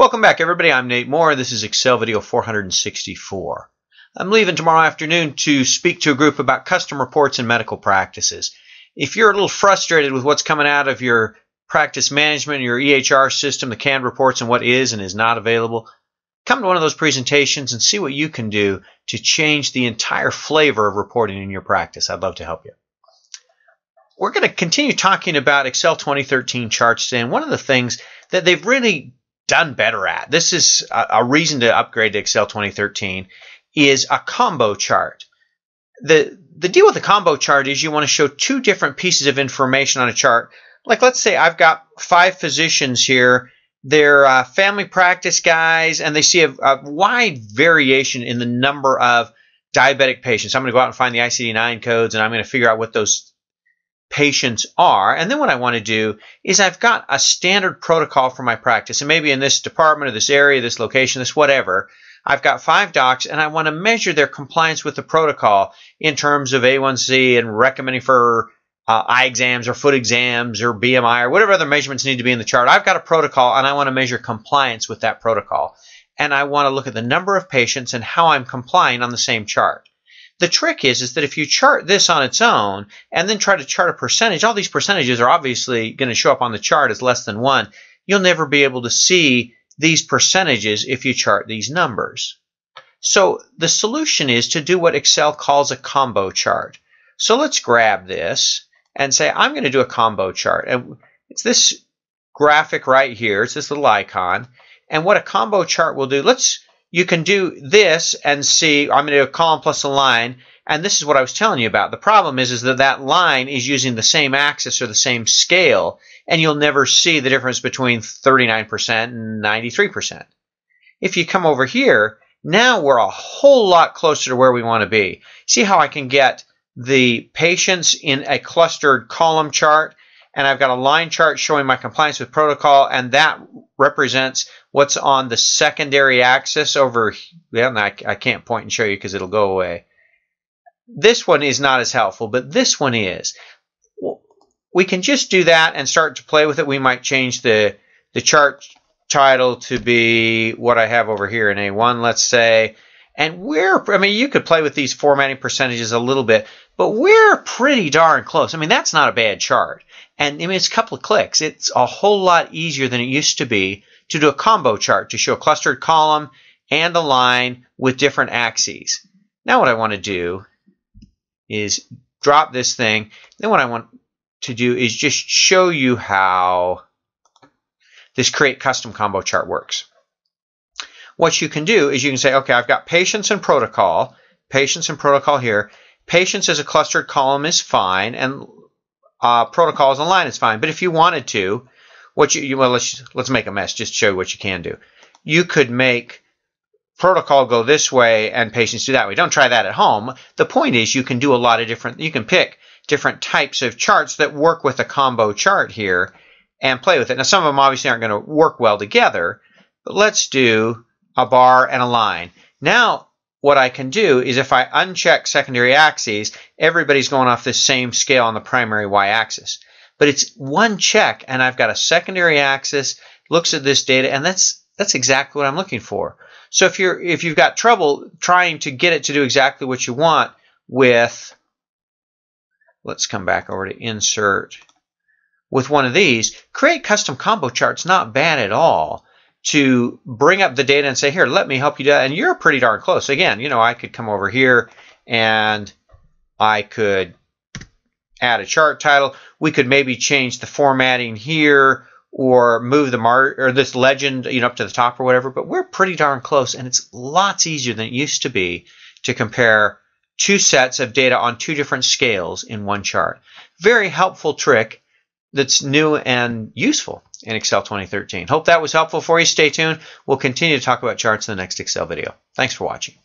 Welcome back, everybody. I'm Nate Moore. This is Excel video 464. I'm leaving tomorrow afternoon to speak to a group about custom reports in medical practices. If you're a little frustrated with what's coming out of your practice management, your EHR system, the canned reports, and what is and is not available, come to one of those presentations and see what you can do to change the entire flavor of reporting in your practice. I'd love to help you. We're going to continue talking about Excel 2013 charts today, and one of the things that they've really done better at, this is a reason to upgrade to Excel 2013, is a combo chart. The deal with the combo chart is you want to show two different pieces of information on a chart. Like, let's say I've got 5 physicians here. They're family practice guys, and they see a wide variation in the number of diabetic patients. I'm going to go out and find the ICD-9 codes, and I'm going to figure out what those patients are. And then what I want to do is I've got a standard protocol for my practice. And maybe in this department or this area, this location, this whatever, I've got 5 docs, and I want to measure their compliance with the protocol in terms of A1C and recommending for eye exams or foot exams or BMI or whatever other measurements need to be in the chart. I've got a protocol, and I want to measure compliance with that protocol. And I want to look at the number of patients and how I'm complying on the same chart. The trick is that if you chart this on its own and then try to chart a percentage, all these percentages are obviously going to show up on the chart as less than 1. You'll never be able to see these percentages if you chart these numbers. So the solution is to do what Excel calls a combo chart. So let's grab this and say, I'm going to do a combo chart. And it's this graphic right here. It's this little icon. And what a combo chart will do, you can do this and see, I'm going to do a column plus a line, and this is what I was telling you about. The problem is that that line is using the same axis or the same scale, and you'll never see the difference between 39% and 93%. If you come over here, now we're a whole lot closer to where we want to be. See how I can get the patients in a clustered column chart, and I've got a line chart showing my compliance with protocol, and that represents what's on the secondary axis over here. Well, I can't point and show you because it'll go away. This one is not as helpful, but this one is. We can just do that and start to play with it. We might change the chart title to be what I have over here in A1, let's say. And you could play with these formatting percentages a little bit, but we're pretty darn close. That's not a bad chart. And it's a couple of clicks. It's a whole lot easier than it used to be to do a combo chart, to show a clustered column and a line with different axes. Now what I want to do is drop this thing. Then what I want to do is just show you how this create custom combo chart works. What you can do is you can say, okay, I've got patients and protocol here. Patients as a clustered column is fine, and protocol as a line is fine. But if you wanted to, let's make a mess just to show you what you can do. You could make protocol go this way and patients do that way. Don't try that at home. The point is you can do a lot of you can pick different types of charts that work with a combo chart here and play with it. Now, some of them obviously aren't going to work well together, but let's do a bar and a line. Now, what I can do is if I uncheck secondary axes, everybody's going off this same scale on the primary y-axis. But it's one check, and I've got a secondary axis, looks at this data, and that's exactly what I'm looking for. So if you've got trouble trying to get it to do exactly what you want with, let's come back over to insert. With one of these, create custom combo charts, not bad at all, to bring up the data and say, here, let me help you do that. And you're pretty darn close. Again, I could come over here and I could add a chart title. We could maybe change the formatting here or move this legend up to the top or whatever. But we're pretty darn close, and it's lots easier than it used to be to compare 2 sets of data on 2 different scales in one chart. Very helpful trick that's new and useful in Excel 2013. Hope that was helpful for you. Stay tuned. We'll continue to talk about charts in the next Excel video. Thanks for watching.